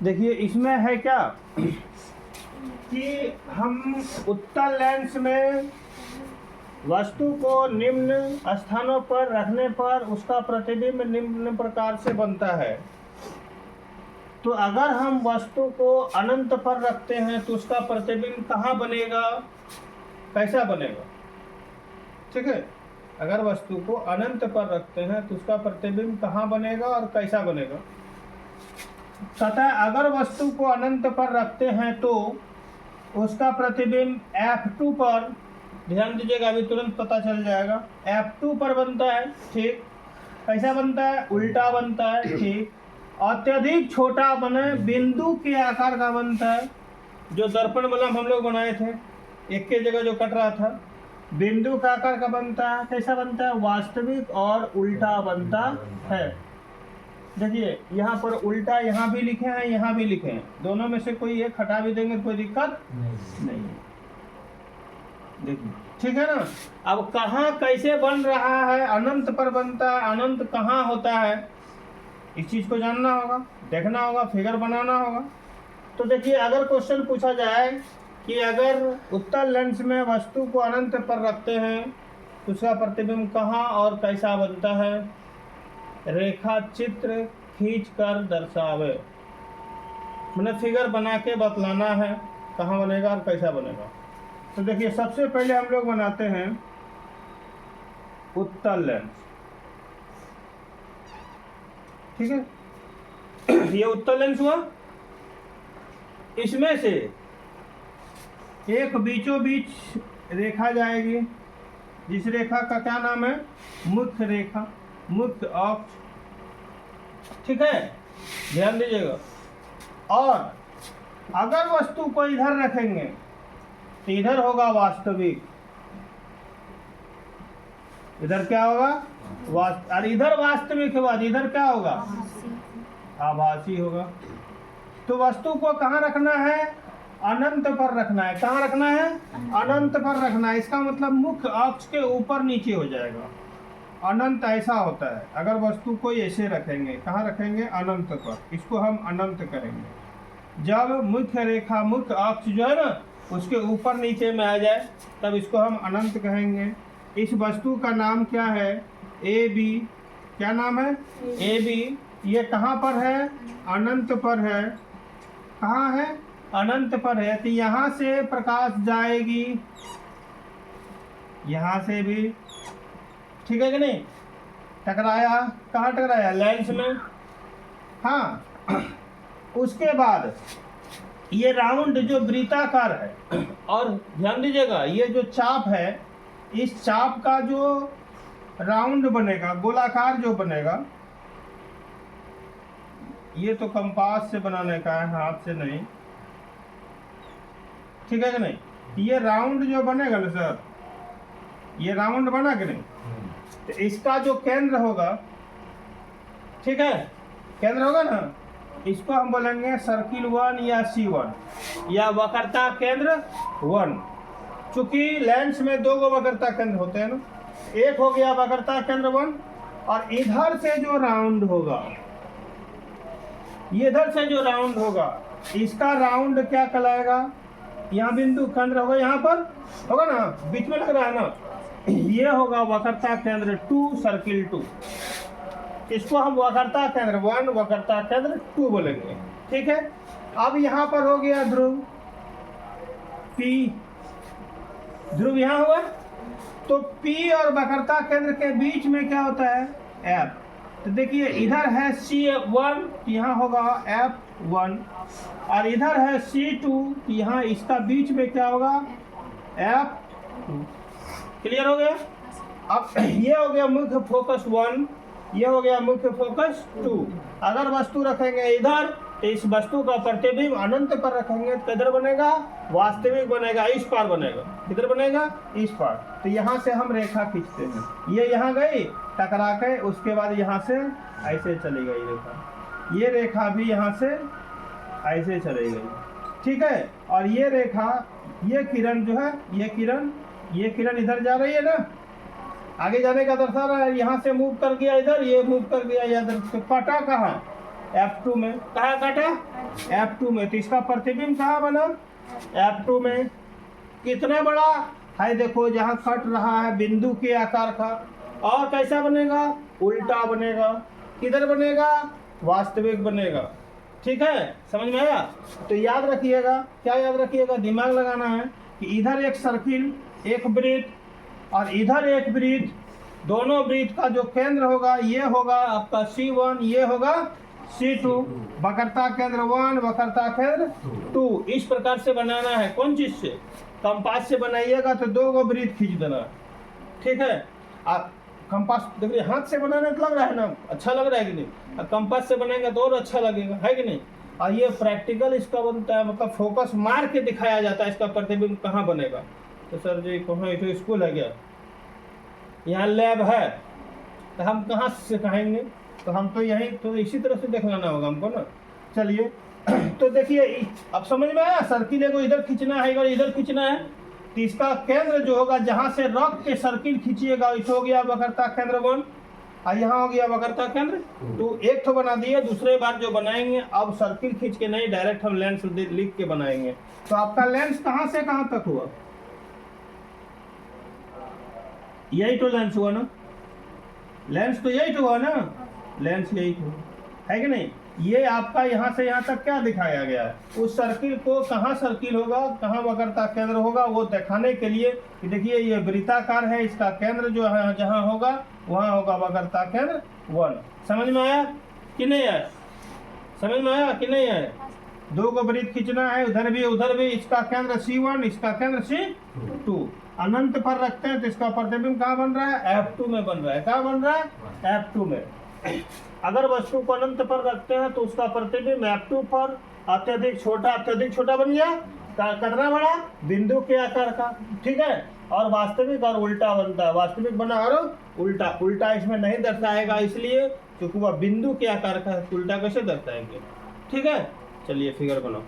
देखिए इसमें है क्या कि हम उत्तल लेंस में वस्तु को निम्न स्थानों पर रखने पर उसका प्रतिबिंब निम्न प्रकार से बनता है। तो अगर हम वस्तु को अनंत पर रखते हैं तो उसका प्रतिबिंब कहाँ बनेगा, कैसा बनेगा? ठीक है, अगर वस्तु को अनंत पर रखते हैं तो उसका प्रतिबिंब कहाँ बनेगा और कैसा बनेगा? तथा अगर वस्तु को अनंत पर रखते हैं तो उसका प्रतिबिंब F2 पर, ध्यान दीजिएगा अभी तुरंत पता चल जाएगा, F2 पर बनता है। ठीक, कैसा बनता है? उल्टा बनता है। ठीक, अत्यधिक छोटा बने बिंदु के आकार का बनता है। जो दर्पण मलम हम लोग बनाए थे, एक के जगह जो कट रहा था, बिंदु का आकार का बनता है। कैसा बनता है? वास्तविक और उल्टा बनता है। देखिए यहाँ पर उल्टा यहाँ भी लिखे हैं, यहाँ भी लिखे हैं, दोनों में से कोई एक हटा भी देंगे कोई दिक्कत नहीं है। देखिए ठीक है ना। अब कहाँ कैसे बन रहा है? अनंत पर बनता है। अनंत कहाँ होता है इस चीज को जानना होगा, देखना होगा, फिगर बनाना होगा। तो देखिए अगर क्वेश्चन पूछा जाए कि अगर उत्तल लेंस में वस्तु को अनंत पर रखते हैं तो उसका प्रतिबिंब कहाँ और कैसा बनता है, रेखा चित्र खींच कर दर्शावे। मैंने फिगर बना के बतलाना है कहाँ बनेगा और कैसा बनेगा। तो देखिए सबसे पहले हम लोग बनाते हैं उत्तल लेंस। ठीक है, ये उत्तल लेंस हुआ। इसमें से एक बीचों बीच रेखा जाएगी, जिस रेखा का क्या नाम है? मुख्य रेखा, मुख्य अक्ष। ठीक है, ध्यान दीजिएगा। और अगर वस्तु को इधर रखेंगे तो इधर होगा वास्तविक, इधर क्या होगा? और इधर वास्तविक के बाद इधर क्या होगा? आभासी होगा। तो वस्तु को कहाँ रखना है? अनंत पर रखना है। कहाँ रखना है? अनंत पर रखना है। इसका मतलब मुख्य अक्ष के ऊपर नीचे हो जाएगा। अनंत ऐसा होता है, अगर वस्तु को ऐसे रखेंगे, कहाँ रखेंगे? अनंत पर। इसको हम अनंत करेंगे। जब मुख्य रेखा, मुख्य अक्ष जो है ना, उसके ऊपर नीचे में आ जाए तब इसको हम अनंत कहेंगे। इस वस्तु का नाम क्या है? A B. क्या नाम है? A B. ये कहाँ पर है? अनंत पर है। कहाँ है? अनंत पर है। तो यहाँ से प्रकाश जाएगी, यहाँ से भी। ठीक है कि नहीं? टकराया, कहाँ टकराया? लेंस में। हाँ, उसके बाद ये राउंड जो वृत्ताकार है, और ध्यान दीजिएगा ये जो चाप है, इस चाप का जो राउंड बनेगा, गोलाकार जो बनेगा, ये तो कंपास से बनाने का है, हाथ से नहीं। ठीक है कि नहीं? ये राउंड जो बनेगा ना सर, ये राउंड बना कि नहीं, तो इसका जो केंद्र होगा, ठीक है, केंद्र होगा ना, इसको हम बोलेंगे सर्किल 1 या C1 या वक्रता केंद्र 1। चूंकि लेंस में दो गो वक्रता केंद्र होते हैं ना, एक हो गया वक्रता केंद्र 1, और इधर से जो राउंड होगा, ये इधर से जो राउंड होगा, इसका राउंड क्या कहलाएगा? यहाँ बिंदु केंद्र होगा, यहाँ पर होगा ना, बीच में लग रहा है ना, ये होगा वक्रता केंद्र 2, सर्किल 2। इसको हम वक्रता केंद्र 1, वक्रता केंद्र 2 बोलेंगे। ठीक है, अब यहाँ पर हो गया ध्रुव P, ध्रुव यहाँ हुआ, तो P और वक्रता केंद्र के बीच में क्या होता है? F। तो देखिए इधर है C1, यहाँ होगा F1, और इधर है C2, यहाँ इसका बीच में क्या होगा? F2। क्लियर हो गया? अब ये हो गया मुख्य फोकस 1, ये हो गया मुख्य फोकस 2। अगर वस्तु रखेंगे इधर तो इस वस्तु का प्रतिबिंब अनंत पर रखेंगे तो किधर बनेगा? वास्तविक बनेगा, इस पार बनेगा। किधर बनेगा? इस पार। तो यहाँ से हम रेखा खींचते हैं, ये यहाँ गई टकरा के, उसके बाद यहाँ से ऐसे चली गई रेखा, ये रेखा भी यहाँ से ऐसे चली गई। ठीक है, और ये रेखा, ये किरण जो है, ये किरण इधर जा रही है ना, आगे जाने का दर्शा रहा है, यहाँ से मूव कर गया इधर, ये मूव कर गया इधर, तो कटा कहाँ? F2 में। कहाँ काटा? F2 में। तो इसका प्रतिबिंब कहाँ बना? F2 में। कितना बड़ा है देखो, जहाँ कट रहा है बिंदु के आकार का। और कैसा बनेगा? उल्टा बनेगा। किधर बनेगा? वास्तविक बनेगा। ठीक है, समझ में आया? तो याद रखिएगा, क्या याद रखिएगा, दिमाग लगाना है कि इधर एक सर्किल, एक वृत्त और इधर एक वृत्त, दोनों वृत्त का जो केंद्र होगा ये होगा आपका C1, ये होगा C2। वक्रता केंद्र 1, वक्रता केंद्र 2। इस प्रकार से बनाना है। कौन चीज से? कंपास से बनाइएगा तो 2 गो वृत्त खींच देना। ठीक है, आप कंपास देखिए, हाथ से बनाने तो लग रहा है ना, अच्छा लग रहा है कि नहीं? कंपास से बनाएंगे तो और अच्छा लगेगा, है कि नहीं? और ये प्रैक्टिकल इसका बनता है, मतलब फोकस मार के दिखाया जाता है इसका प्रतिबिंब कहाँ बनेगा। तो सर जी कहाँ, तो स्कूल है क्या? यहाँ लैब है, तो हम कहाँ से सिखाएंगे? तो हम तो यहीं, तो इसी तरह से देख लेना होगा हमको ना। चलिए तो देखिए, अब समझ में आया? सर्किल को इधर खींचना है और इधर खींचना है। तो इसका केंद्र जो होगा, जहां से रख के सर्किल खींचिएगा, इस हो गया वक्रता केंद्र 1 और यहाँ हो गया वक्रता केंद्र 2। एक तो बना दिए, दूसरे बार जो बनाएंगे अब सर्किल खींच के नहीं, डायरेक्ट हम लेंस लिख के बनाएंगे। तो आपका लेंस कहाँ से कहाँ तक हुआ? यही तो लेंस हुआ ना, लेंस तो यही तो हुआ ना, लेंस यही तो है कि नहीं? ये आपका यहाँ से यहाँ तक क्या दिखाया गया है? उस सर्किल को, कहाँ सर्किल होगा, कहाँ वक्रता केंद्र होगा, वो दिखाने के लिए कि देखिए ये वृत्ताकार है, इसका केंद्र जो है जहाँ होगा वहाँ होगा वक्रता केंद्र 1। समझ में आया कि नहीं आया? समझ में आया कि नहीं आया? 2 को वृत्त खींचना है, उधर भी। इसका केंद्र C1, इसका केंद्र C2। अनंत पर रखते हैं तो इसका प्रतिबिंब कहाँ बन रहा है? F2 में बन रहा है। कहाँ बन रहा है? F2 में। अगर वस्तु को अनंत पर रखते हैं तो उसका प्रतिबिंब F2 पर अत्यधिक छोटा बन गया। कितना बड़ा? बिंदु के आकार का। ठीक है, और वास्तविक और उल्टा बनता है। वास्तविक बना और उल्टा इसमें नहीं दर्शाएगा, इसलिए क्योंकि वह बिंदु के आकार का है। उल्टा कैसे दर्शाएंगे? ठीक है, चलिए फिगर बनाओ।